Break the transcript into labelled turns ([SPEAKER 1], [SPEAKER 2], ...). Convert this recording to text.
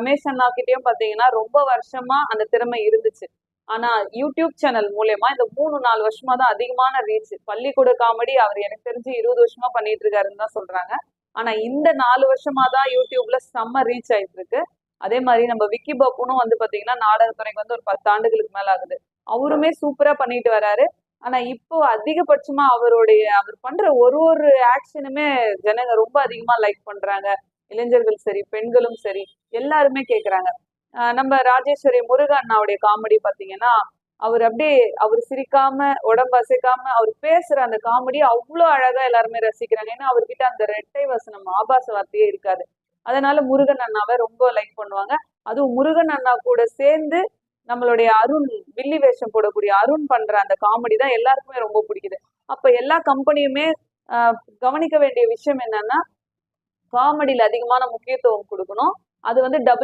[SPEAKER 1] ரமேஷ் அண்ணா கிட்டயும் பாத்தீங்கன்னா ரொம்ப வருஷமா அந்த திறமை இருந்துச்சு. ஆனா யூடியூப் சேனல் மூலியமா இந்த 3-4 வருஷமா தான் அதிகமான ரீச். பள்ளிக்கூட காமெடி அவர் எனக்கு தெரிஞ்சு 20 வருஷமா பண்ணிட்டு இருக்காருன்னு தான் சொல்றாங்க. ஆனா இந்த 4 வருஷமா தான் யூடியூப்ல செம்ம ரீச் ஆயிட்டு இருக்கு. அதே மாதிரி நம்ம விக்கி பாப்புனும் வந்து பாத்தீங்கன்னா நாடகத்துறைக்கு வந்து ஒரு 10 ஆண்டுகளுக்கு மேல ஆகுது. அவருமே சூப்பரா பண்ணிட்டு வராரு. ஆனா இப்போ அதிகபட்சமா அவர் பண்ற ஒரு ஆக்ஷனுமே ஜனங்க ரொம்ப அதிகமா லைக் பண்றாங்க. இளைஞர்கள் சரி, பெண்களும் சரி, எல்லாருமே கேக்குறாங்க. நம்ம ராஜேஸ்வரி முருக அண்ணாவுடைய காமெடி பாத்தீங்கன்னா, அவர் சிரிக்காம, உடம்பு அசைக்காம, அவர் பேசுற அந்த காமெடி அவ்வளோ அழகா எல்லாருமே ரசிக்கிறாங்க. ஏன்னா அவர்கிட்ட அந்த ரெட்டை வசனம், ஆபாச வார்த்தையே இருக்காது. அதனால முருகன் அண்ணாவை ரொம்ப லைக் பண்ணுவாங்க. அதுவும் முருகன் அண்ணா கூட சேர்ந்து நம்மளுடைய அருண், வில்லி வேஷம் போடக்கூடிய அருண் பண்ற அந்த காமெடி தான் எல்லாருக்குமே ரொம்ப பிடிக்குது. அப்ப எல்லா கம்பெனியுமே கவனிக்க வேண்டிய விஷயம் என்னன்னா, காமெடியில அதிகமான முக்கியத்துவம் கொடுக்கணும். அது வந்து டபுள்